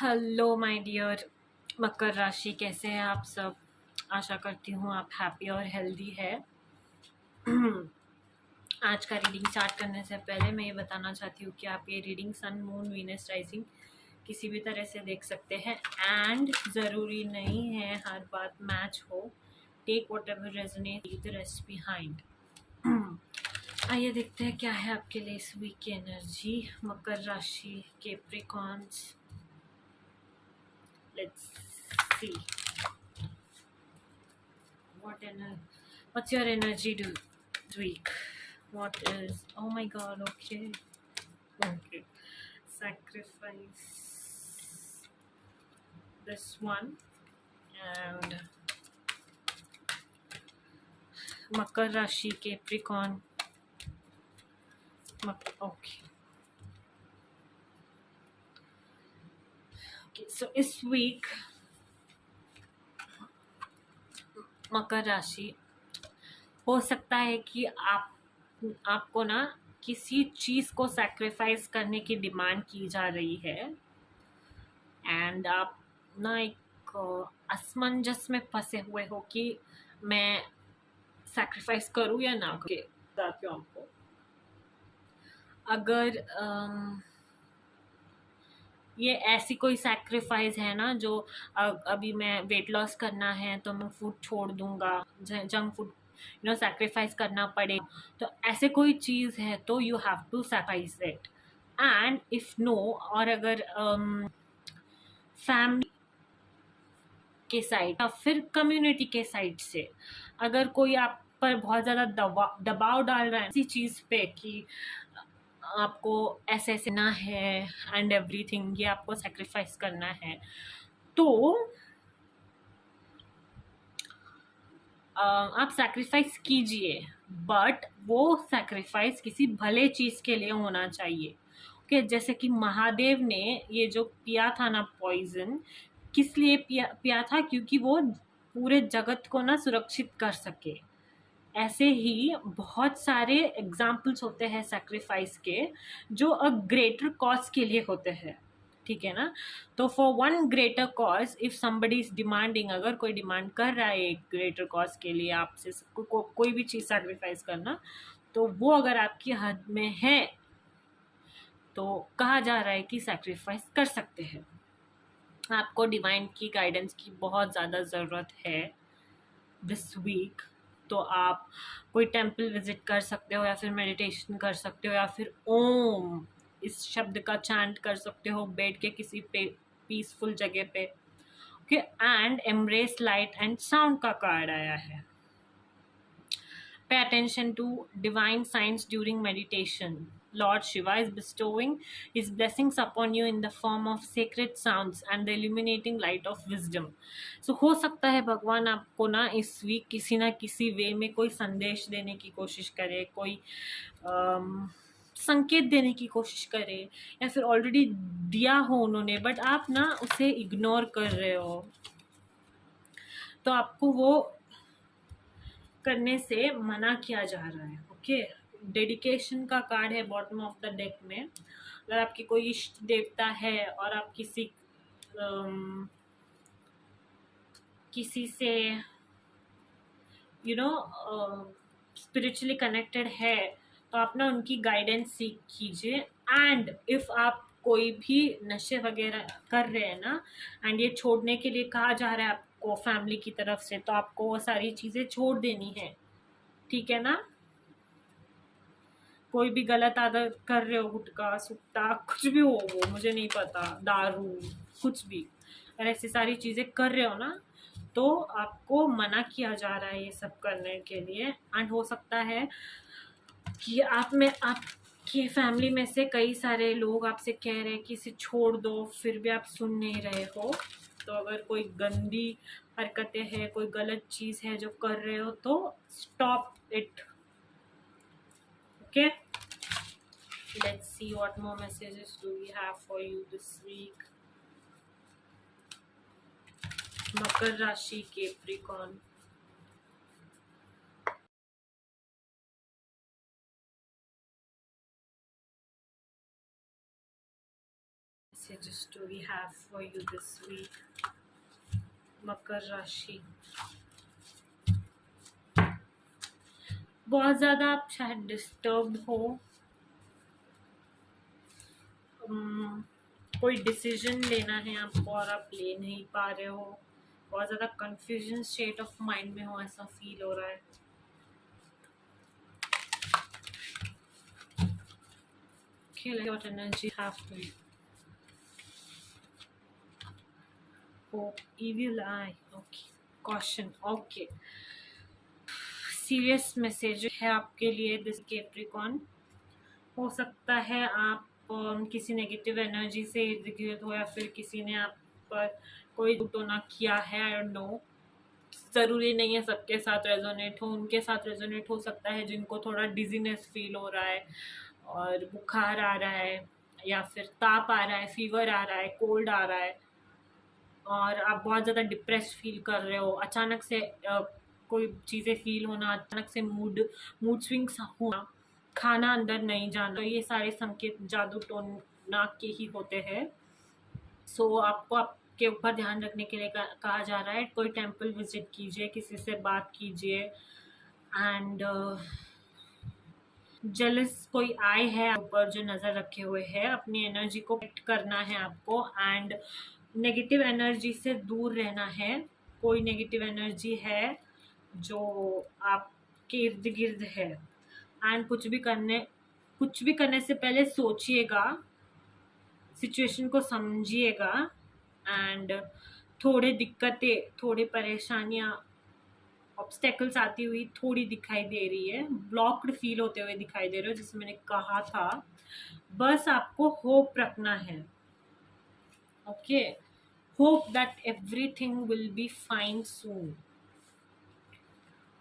Hello my dear मकर राशि, कैसे हैं आप सब। आशा करती हूँ आप हैप्पी और हेल्दी है। आज का रीडिंग स्टार्ट करने से पहले मैं ये बताना चाहती हूँ कि आप ये reading sun moon Venus rising किसी भी तरह से देख सकते हैं एंड ज़रूरी नहीं है हर बात मैच हो। Take whatever resonate, leave the rest behind. आइए देखते हैं क्या है आपके लिए इस वीक की एनर्जी। मकर राशि, Capricorns, let's see what's your energy this week. What is, oh my god, okay, sacrifice this one and Makar Rashi, Capricorn. Okay, so इस वीक मकर राशि, हो सकता है कि आपको ना किसी चीज़ को सैक्रिफाइस करने की डिमांड की जा रही है एंड आप ना एक असमंजस में फंसे हुए हो कि मैं सैक्रिफाइस करूँ या ना करूँ। बताती हूँ आपको। अगर ये ऐसी कोई सैक्रिफाइस है ना जो अभी मैं वेट लॉस करना है तो मैं फूड छोड़ दूंगा, जंक फूड सैक्रिफाइस करना पड़ेगा, तो ऐसे कोई चीज़ है तो you have to sacrifice it. And if no, और अगर फैमिली के साइड या फिर कम्युनिटी के साइड से अगर कोई आप पर बहुत ज़्यादा दबाव डाल रहा है इसी चीज़ पे कि आपको ऐसे ऐसे ना है एंड एवरीथिंग, ये आपको सेक्रीफाइस करना है, तो आप सेक्रीफाइस कीजिए, बट वो सेक्रीफाइस किसी भले चीज़ के लिए होना चाहिए। ओके, जैसे कि महादेव ने ये जो पिया था ना पॉइजन, किस लिए पिया था? क्योंकि वो पूरे जगत को ना सुरक्षित कर सके। ऐसे ही बहुत सारे एग्जाम्पल्स होते हैं सेक्रीफाइस के जो अ ग्रेटर कॉज के लिए होते हैं, ठीक है ना। तो for one greater cause if somebody is demanding, अगर कोई डिमांड कर रहा है एक ग्रेटर कॉज के लिए आपसे कोई भी चीज़ सेक्रीफाइस करना, तो वो अगर आपकी हद में है तो कहा जा रहा है कि सेक्रीफाइस कर सकते हैं। आपको डिवाइन की गाइडेंस की बहुत ज़्यादा ज़रूरत है दिस वीक। तो आप कोई टेम्पल विजिट कर सकते हो या फिर मेडिटेशन कर सकते हो या फिर ओम इस शब्द का चैंट कर सकते हो बैठ के किसी पे पीसफुल जगह पे। Okay, and embrace light and sound का कार्ड आया है। Pay attention to divine signs during meditation. Lord Shiva is bestowing his blessings upon you in the form of sacred sounds and the illuminating light of wisdom. So हो सकता है भगवान आपको ना इस वीक किसी ना किसी वे में कोई संदेश देने की कोशिश करे, कोई संकेत देने की कोशिश करे, या फिर ऑलरेडी दिया हो उन्होंने बट आप ना उसे इग्नोर कर रहे हो, तो आपको वो करने से मना किया जा रहा है। ओके, डेडिकेशन का कार्ड है बॉटम ऑफ द डेक में। अगर आपकी कोई इष्ट देवता है और आप किसी से स्पिरिचुअली कनेक्टेड है तो आप ना उनकी गाइडेंस सीख कीजिए। एंड इफ आप कोई भी नशे वगैरह कर रहे हैं ना एंड ये छोड़ने के लिए कहा जा रहा है आपको फैमिली की तरफ से, तो आपको वो सारी चीज़ें छोड़ देनी है, ठीक है ना। कोई भी गलत आदत कर रहे हो, गुटखा सुट्टा कुछ भी हो, वो मुझे नहीं पता, दारू कुछ भी, अगर ऐसी सारी चीज़ें कर रहे हो ना तो आपको मना किया जा रहा है ये सब करने के लिए। एंड हो सकता है कि आपकी फैमिली में से कई सारे लोग आपसे कह रहे हैं कि इसे छोड़ दो, फिर भी आप सुन नहीं रहे हो। तो अगर कोई गंदी हरकतें हैं, कोई गलत चीज़ है जो कर रहे हो तो stop it. Okay, let's see what more messages do we have for you this week. Makar Rashi, Capricorn. messages do we have for you this week? मकर राशि, बहुत ज़्यादा आप शायद डिस्टर्ब हो, कोई डिसीजन लेना है आपको और आप ले नहीं पा रहे हो, बहुत ज़्यादा कंफ्यूजन स्टेट ऑफ माइंड में हो, ऐसा फील हो रहा है। Okay, what energy have for you? Hope, evil eye, okay, caution, okay, serious message है आपके लिए दिस कैप्रिकॉर्न। हो सकता है आप किसी नेगेटिव एनर्जी से इर्द गिर्द हो, या फिर किसी ने आप पर कोई टोना किया है, आई डोंट नो, ज़रूरी नहीं है सबके साथ रेजोनेट हो, उनके साथ रेजोनेट हो सकता है जिनको थोड़ा डिजीनेस फील हो रहा है और बुखार आ रहा है, या फिर ताप आ रहा है, फीवर आ रहा है, कोल्ड आ रहा है, और आप बहुत ज़्यादा डिप्रेस फील कर रहे हो, अचानक से कोई चीज़ें फील होना, अचानक से मूड स्विंग्स होना, खाना अंदर नहीं जाना, तो ये सारे संकेत जादू टोना के ही होते हैं। सो आपको आपके ऊपर ध्यान रखने के लिए कहा जा रहा है। कोई टेंपल विजिट कीजिए, किसी से बात कीजिए, एंड जेलस कोई आए है ऊपर जो नज़र रखे हुए है, अपनी एनर्जी को कट करना है आपको, एंड नेगेटिव एनर्जी से दूर रहना है। कोई नेगेटिव एनर्जी है जो आपके इर्द गिर्द है, एंड कुछ भी करने से पहले सोचिएगा, सिचुएशन को समझिएगा, एंड थोड़े दिक्कतें, थोड़ी परेशानियाँ, ऑब्स्टेकल्स आती हुई थोड़ी दिखाई दे रही है, ब्लॉक्ड फील होते हुए दिखाई दे रहे हो, जिससे मैंने कहा था। बस आपको होप रखना है, okay, hope that everything will be fine soon,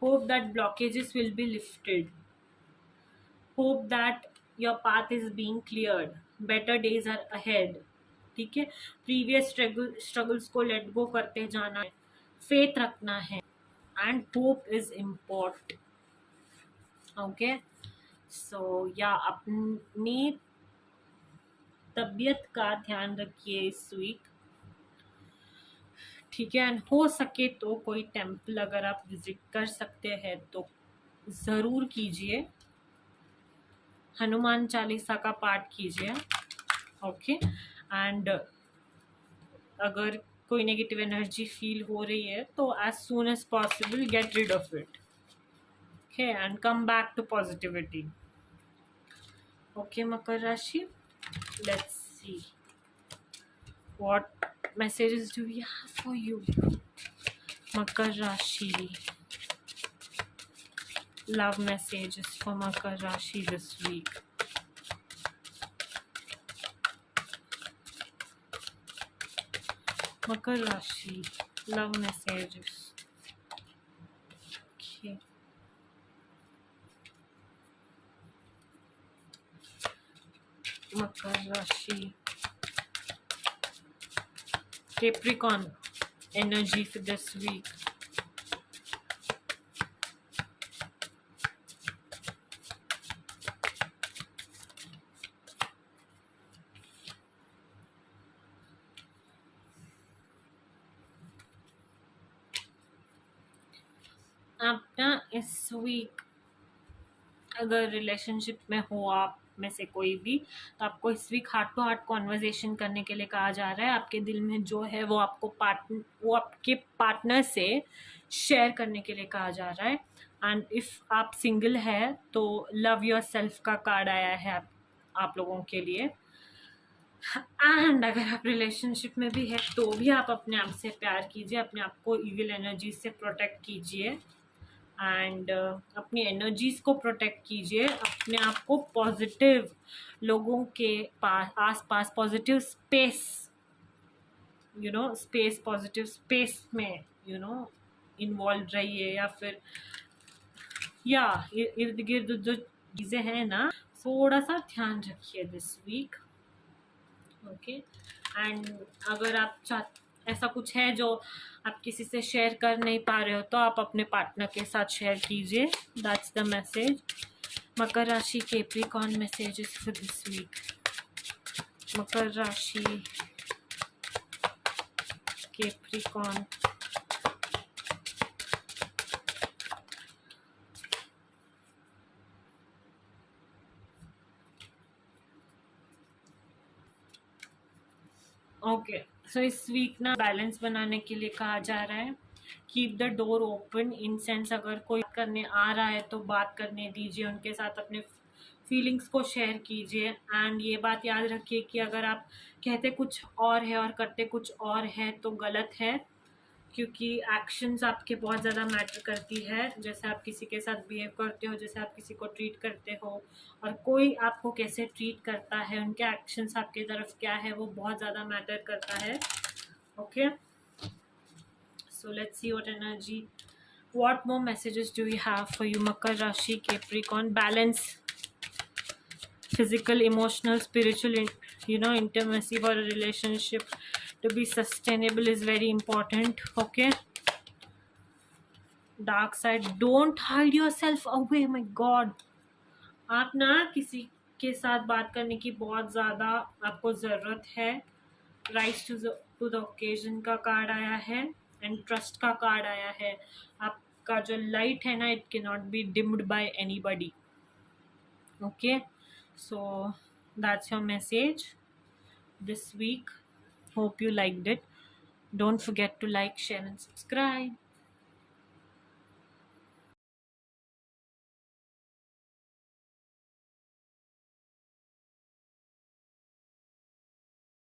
hope that blockages will be lifted, hope that your path is being cleared, better days are ahead, ठीक है। प्रीवियस स्ट्रगल्स को लेट गो करते जाना है, फेथ रखना है, and hope is important, okay. So या अपनी तबीयत का ध्यान रखिए इस वीक, ठीक है। एंड हो सके तो कोई टेम्पल अगर आप विजिट कर सकते हैं तो ज़रूर कीजिए, हनुमान चालीसा का पाठ कीजिए, ओके। एंड अगर कोई नेगेटिव एनर्जी फील हो रही है तो as soon as possible get rid of it, okay, and come back to positivity, okay. Makar राशि, let's see what messages do we have for you? Makar Rashi, love messages for Makar Rashi this week. Makar Rashi, love messages, okay. Makar Rashi, Capricorn energy for this week. आप ना इस week अगर relationship में हो आप में से कोई भी, तो आपको इस week heart to heart conversation करने के लिए कहा जा रहा है। आपके दिल में जो है वो आपके पार्टनर से शेयर करने के लिए कहा जा रहा है। एंड इफ़ आप सिंगल है तो लव योर सेल्फ का कार्ड आया है आप लोगों के लिए। एंड अगर आप रिलेशनशिप में भी है तो भी आप अपने आप से प्यार कीजिए, अपने आप को इविल एनर्जी से प्रोटेक्ट कीजिए, एंड अपनी एनर्जीज को प्रोटेक्ट कीजिए, अपने आप को पॉजिटिव लोगों के आसपास positive space, space, positive space में इन्वॉल्व रहिए, या फिर इर्द गिर्द जो चीज़ें हैं ना, थोड़ा सा ध्यान रखिए दिस वीक, ओके। एंड अगर आप ऐसा कुछ है जो आप किसी से शेयर कर नहीं पा रहे हो तो आप अपने पार्टनर के साथ शेयर कीजिए, दैट्स द मैसेज। मकर राशि, Capricorn messages for this week. Makar राशि, कैप्रिकॉर्न। ओके, सो इस वीक ना बैलेंस बनाने के लिए कहा जा रहा है, keep the door open in sense अगर कोई करने आ रहा है तो बात करने दीजिए, उनके साथ अपने फीलिंग्स को शेयर कीजिए। एंड ये बात याद रखिए कि अगर आप कहते कुछ और है और करते कुछ और है तो गलत है, क्योंकि एक्शंस आपके बहुत ज़्यादा मैटर करती है। जैसे आप किसी के साथ बिहेव करते हो, जैसे आप किसी को ट्रीट करते हो, और कोई आपको कैसे ट्रीट करता है, उनके एक्शंस आपके तरफ क्या है, वो बहुत ज़्यादा मैटर करता है। Okay, so let's see what energy, what more messages do we have for you, Makar Rashi, Capricorn? Balance, physical, emotional, spiritual, intimacy for a relationship to be sustainable is very important. Okay, dark side, don't hide your self away. My God, आप ना किसी के साथ बात करने की बहुत ज़्यादा आपको ज़रूरत है। राइज टू द ओकेजन का कार्ड आया है एंड ट्रस्ट का कार्ड आया है। आपका जो लाइट है ना, it can not be dimmed by anybody. Okay, so that's your message this week. Hope you liked it. Don't forget to like, share and subscribe.